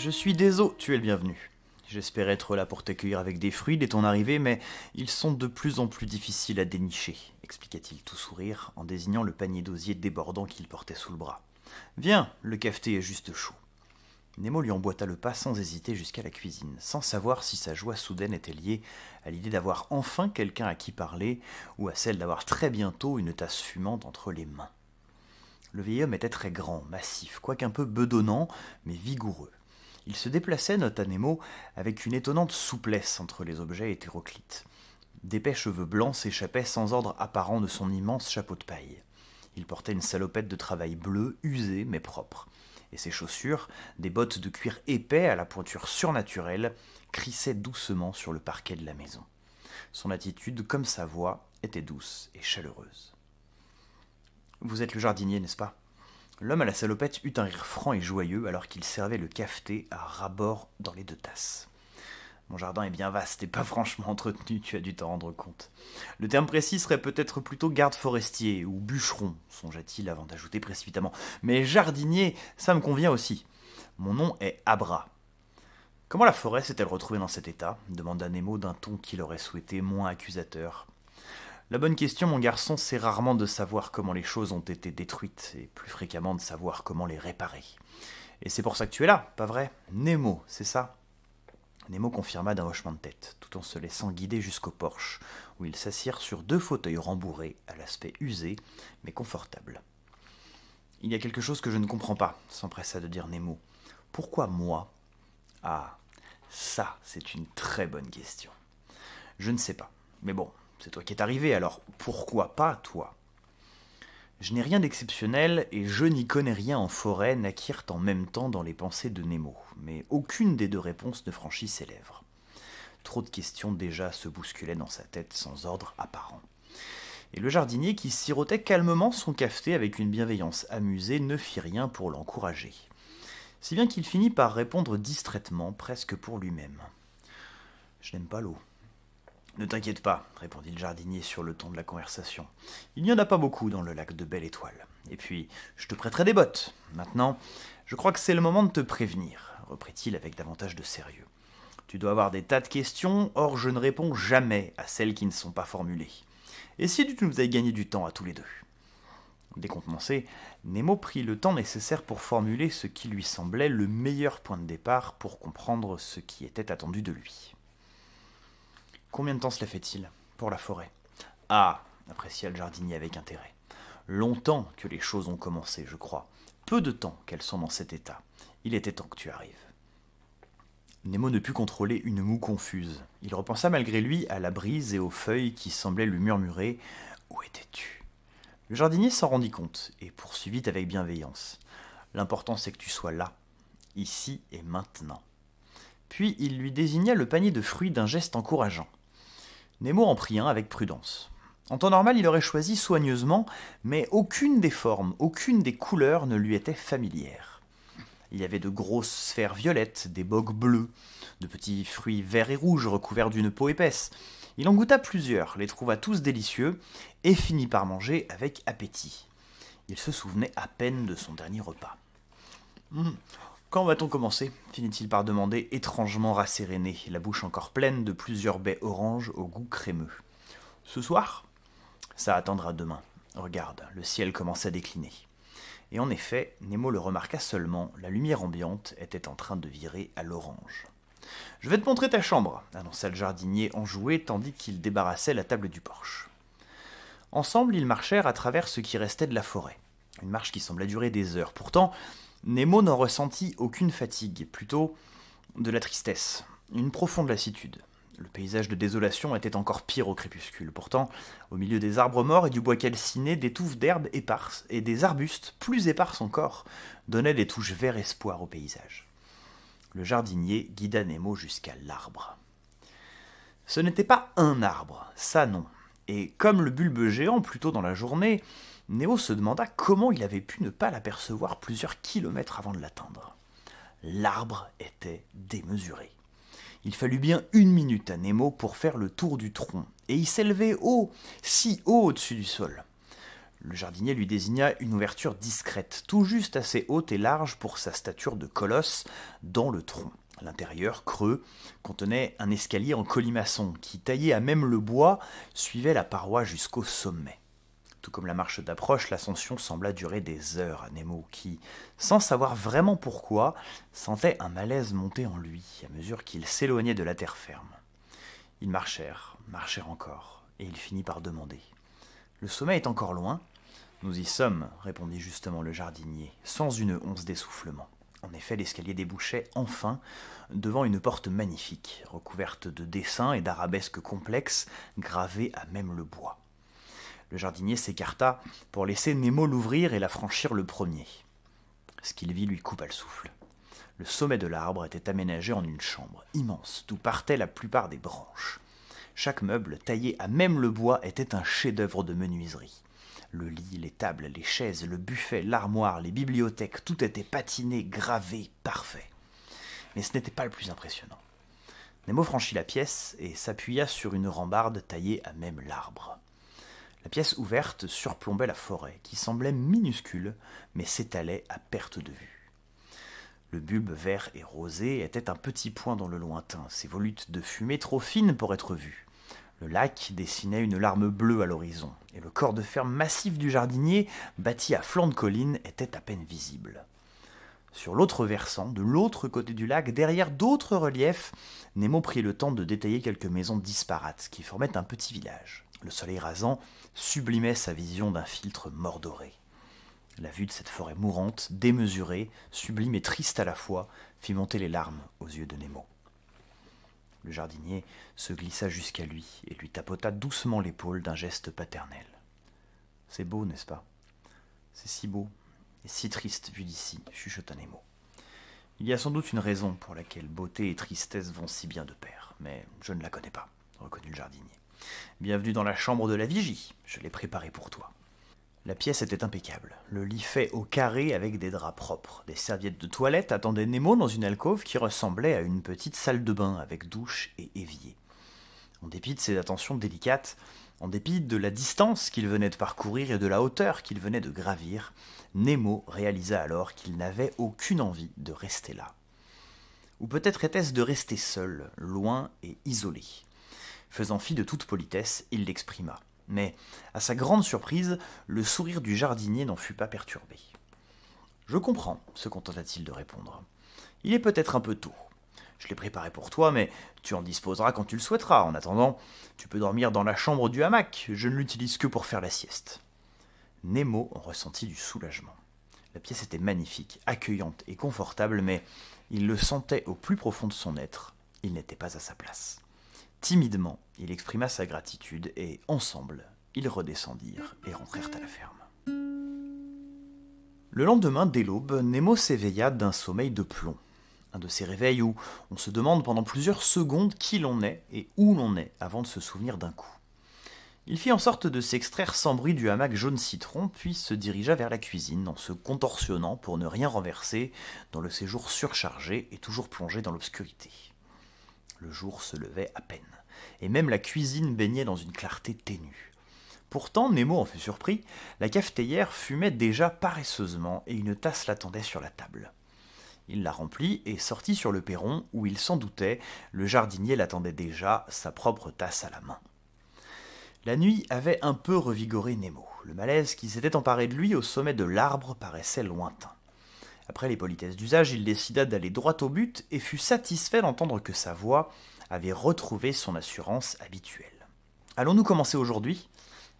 Je suis désolé, tu es le bienvenu. J'espérais être là pour t'accueillir avec des fruits dès ton arrivée, mais ils sont de plus en plus difficiles à dénicher, expliqua-t-il tout sourire en désignant le panier d'osier débordant qu'il portait sous le bras. Viens, le cafeté est juste chaud. Nemo lui emboîta le pas sans hésiter jusqu'à la cuisine, sans savoir si sa joie soudaine était liée à l'idée d'avoir enfin quelqu'un à qui parler ou à celle d'avoir très bientôt une tasse fumante entre les mains. Le vieil homme était très grand, massif, quoique un peu bedonnant, mais vigoureux. Il se déplaçait, nota Nemo, avec une étonnante souplesse entre les objets hétéroclites. D'épais cheveux blancs s'échappaient sans ordre apparent de son immense chapeau de paille. Il portait une salopette de travail bleue, usée mais propre. Et ses chaussures, des bottes de cuir épais à la pointure surnaturelle, crissaient doucement sur le parquet de la maison. Son attitude, comme sa voix, était douce et chaleureuse. « Vous êtes le jardinier, n'est-ce pas ?» L'homme à la salopette eut un rire franc et joyeux alors qu'il servait le cafeté à ras-bord dans les deux tasses. Mon jardin est bien vaste et pas franchement entretenu, tu as dû t'en rendre compte. Le terme précis serait peut-être plutôt garde forestier ou bûcheron, songea-t-il avant d'ajouter précipitamment. Mais jardinier, ça me convient aussi. Mon nom est Abra. Comment la forêt s'est-elle retrouvée dans cet état demanda Nemo d'un ton qu'il aurait souhaité moins accusateur. La bonne question, mon garçon, c'est rarement de savoir comment les choses ont été détruites, et plus fréquemment de savoir comment les réparer. Et c'est pour ça que tu es là, pas vrai? Nemo, c'est ça? Nemo confirma d'un hochement de tête, tout en se laissant guider jusqu'au porche, où ils s'assirent sur deux fauteuils rembourrés, à l'aspect usé, mais confortable. Il y a quelque chose que je ne comprends pas, s'empressa de dire Nemo. Pourquoi moi? Ah, ça, c'est une très bonne question. Je ne sais pas, mais bon. C'est toi qui es arrivé, alors pourquoi pas toi? Je n'ai rien d'exceptionnel et je n'y connais rien en forêt naquirent en même temps dans les pensées de Nemo, mais aucune des deux réponses ne franchit ses lèvres. Trop de questions déjà se bousculaient dans sa tête sans ordre apparent. Et le jardinier, qui sirotait calmement son cafeté avec une bienveillance amusée, ne fit rien pour l'encourager. Si bien qu'il finit par répondre distraitement, presque pour lui-même. « Je n'aime pas l'eau. » « Ne t'inquiète pas, répondit le jardinier sur le ton de la conversation. Il n'y en a pas beaucoup dans le lac de Belle Étoile. Et puis, je te prêterai des bottes. Maintenant, je crois que c'est le moment de te prévenir, reprit-il avec davantage de sérieux. Tu dois avoir des tas de questions, or je ne réponds jamais à celles qui ne sont pas formulées. Et si tu nous avais gagné du temps à tous les deux? Décontenancé, Nemo prit le temps nécessaire pour formuler ce qui lui semblait le meilleur point de départ pour comprendre ce qui était attendu de lui. Combien de temps cela fait-il pour la forêt? Ah, apprécia le jardinier avec intérêt. Longtemps que les choses ont commencé, je crois. Peu de temps qu'elles sont dans cet état. Il était temps que tu arrives. Nemo ne put contrôler une moue confuse. Il repensa malgré lui à la brise et aux feuilles qui semblaient lui murmurer « Où étais-tu » Le jardinier s'en rendit compte et poursuivit avec bienveillance. « L'important c'est que tu sois là, ici et maintenant. » Puis il lui désigna le panier de fruits d'un geste encourageant. Nemo en prit un avec prudence. En temps normal, il aurait choisi soigneusement, mais aucune des formes, aucune des couleurs ne lui était familière. Il y avait de grosses sphères violettes, des bogues bleus, de petits fruits verts et rouges recouverts d'une peau épaisse. Il en goûta plusieurs, les trouva tous délicieux, et finit par manger avec appétit. Il se souvenait à peine de son dernier repas. Quand va-t-on commencer? Finit-il par demander, étrangement rasséréné, la bouche encore pleine de plusieurs baies oranges au goût crémeux. Ce soir? Ça attendra demain. Regarde, le ciel commence à décliner. Et en effet, Nemo le remarqua seulement, la lumière ambiante était en train de virer à l'orange. Je vais te montrer ta chambre, annonça le jardinier enjoué tandis qu'il débarrassait la table du porche. Ensemble, ils marchèrent à travers ce qui restait de la forêt. Une marche qui semblait durer des heures. Pourtant, Nemo n'en ressentit aucune fatigue, plutôt de la tristesse, une profonde lassitude. Le paysage de désolation était encore pire au crépuscule. Pourtant, au milieu des arbres morts et du bois calciné, des touffes d'herbes éparses et des arbustes, plus épars encore, donnaient des touches vert espoir au paysage. Le jardinier guida Nemo jusqu'à l'arbre. Ce n'était pas un arbre, ça non. Et comme le bulbe géant plus tôt dans la journée, Nemo se demanda comment il avait pu ne pas l'apercevoir plusieurs kilomètres avant de l'atteindre. L'arbre était démesuré. Il fallut bien 1 minute à Nemo pour faire le tour du tronc, et il s'élevait haut, si haut au-dessus du sol. Le jardinier lui désigna une ouverture discrète, tout juste assez haute et large pour sa stature de colosse, dans le tronc. L'intérieur, creux, contenait un escalier en colimaçon qui, taillé à même le bois, suivait la paroi jusqu'au sommet. Tout comme la marche d'approche, l'ascension sembla durer des heures à Nemo, qui, sans savoir vraiment pourquoi, sentait un malaise monter en lui à mesure qu'il s'éloignait de la terre ferme. Ils marchèrent encore, et il finit par demander « Le sommet est encore loin ?» « Nous y sommes, » répondit justement le jardinier, sans une once d'essoufflement. En effet, l'escalier débouchait enfin devant une porte magnifique, recouverte de dessins et d'arabesques complexes gravés à même le bois. Le jardinier s'écarta pour laisser Nemo l'ouvrir et la franchir le premier. Ce qu'il vit lui coupa le souffle. Le sommet de l'arbre était aménagé en une chambre immense, d'où partaient la plupart des branches. Chaque meuble, taillé à même le bois, était un chef-d'œuvre de menuiserie. Le lit, les tables, les chaises, le buffet, l'armoire, les bibliothèques, tout était patiné, gravé, parfait. Mais ce n'était pas le plus impressionnant. Nemo franchit la pièce et s'appuya sur une rambarde taillée à même l'arbre. La pièce ouverte surplombait la forêt, qui semblait minuscule, mais s'étalait à perte de vue. Le bulbe vert et rosé était un petit point dans le lointain, ses volutes de fumée trop fines pour être vues. Le lac dessinait une larme bleue à l'horizon, et le corps de ferme massif du jardinier, bâti à flanc de colline, était à peine visible. Sur l'autre versant, de l'autre côté du lac, derrière d'autres reliefs, Nemo prit le temps de détailler quelques maisons disparates qui formaient un petit village. Le soleil rasant sublimait sa vision d'un filtre mordoré. La vue de cette forêt mourante, démesurée, sublime et triste à la fois, fit monter les larmes aux yeux de Nemo. Le jardinier se glissa jusqu'à lui et lui tapota doucement l'épaule d'un geste paternel. « C'est beau, n'est-ce pas ? C'est si beau et si triste vu d'ici, » chuchota Nemo. « Il y a sans doute une raison pour laquelle beauté et tristesse vont si bien de pair, mais je ne la connais pas, » reconnut le jardinier. « Bienvenue dans la chambre de la vigie, je l'ai préparée pour toi. » La pièce était impeccable, le lit fait au carré avec des draps propres. Des serviettes de toilette attendaient Nemo dans une alcôve qui ressemblait à une petite salle de bain avec douche et évier. En dépit de ses attentions délicates, en dépit de la distance qu'il venait de parcourir et de la hauteur qu'il venait de gravir, Nemo réalisa alors qu'il n'avait aucune envie de rester là. Ou peut-être était-ce de rester seul, loin et isolé. Faisant fi de toute politesse, il l'exprima. Mais, à sa grande surprise, le sourire du jardinier n'en fut pas perturbé. « Je comprends, » se contenta-t-il de répondre. « Il est peut-être un peu tôt. Je l'ai préparé pour toi, mais tu en disposeras quand tu le souhaiteras. En attendant, tu peux dormir dans la chambre du hamac. Je ne l'utilise que pour faire la sieste. » Nemo ressentit du soulagement. La pièce était magnifique, accueillante et confortable, mais il le sentait au plus profond de son être. Il n'était pas à sa place. Timidement, il exprima sa gratitude et, ensemble, ils redescendirent et rentrèrent à la ferme. Le lendemain, dès l'aube, Nemo s'éveilla d'un sommeil de plomb. Un de ces réveils où on se demande pendant plusieurs secondes qui l'on est et où l'on est avant de se souvenir d'un coup. Il fit en sorte de s'extraire sans bruit du hamac jaune citron, puis se dirigea vers la cuisine en se contorsionnant pour ne rien renverser dans le séjour surchargé et toujours plongé dans l'obscurité. Le jour se levait à peine, et même la cuisine baignait dans une clarté ténue. Pourtant, Nemo en fut surpris, la cafetière fumait déjà paresseusement et une tasse l'attendait sur la table. Il la remplit et sortit sur le perron où il s'en doutait, le jardinier l'attendait déjà, sa propre tasse à la main. La nuit avait un peu revigoré Nemo. Le malaise qui s'était emparé de lui au sommet de l'arbre paraissait lointain. Après les politesses d'usage, il décida d'aller droit au but et fut satisfait d'entendre que sa voix avait retrouvé son assurance habituelle. « Allons-nous commencer aujourd'hui ?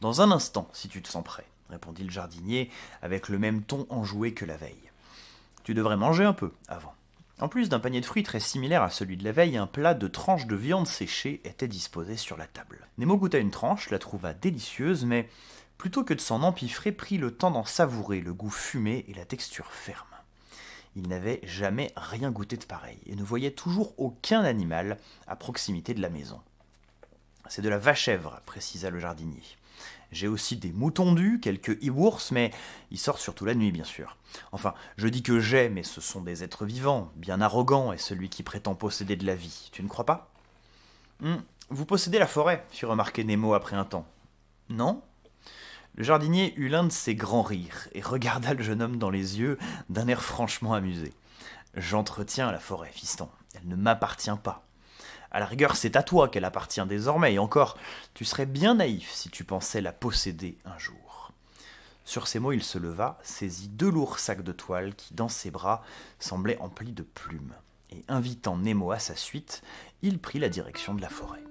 Dans un instant, si tu te sens prêt, » répondit le jardinier avec le même ton enjoué que la veille. « Tu devrais manger un peu avant. » En plus d'un panier de fruits très similaire à celui de la veille, un plat de tranches de viande séchée était disposé sur la table. Nemo goûta une tranche, la trouva délicieuse, mais plutôt que de s'en empiffrer, prit le temps d'en savourer le goût fumé et la texture ferme. Il n'avait jamais rien goûté de pareil et ne voyait toujours aucun animal à proximité de la maison. « C'est de la vachèvre, » précisa le jardinier. « J'ai aussi des moutons dus, quelques ours, mais ils sortent surtout la nuit, bien sûr. Enfin, je dis que j'ai, mais ce sont des êtres vivants, bien arrogants, et celui qui prétend posséder de la vie. Tu ne crois pas ? » Vous possédez la forêt, fit remarquer Nemo après un temps. « Non ? Le jardinier eut l'un de ses grands rires et regarda le jeune homme dans les yeux d'un air franchement amusé. J'entretiens la forêt, fiston. Elle ne m'appartient pas. À la rigueur, c'est à toi qu'elle appartient désormais, et encore, tu serais bien naïf si tu pensais la posséder un jour. Sur ces mots, il se leva, saisit 2 lourds sacs de toile qui, dans ses bras, semblaient emplis de plumes, et invitant Nemo à sa suite, il prit la direction de la forêt.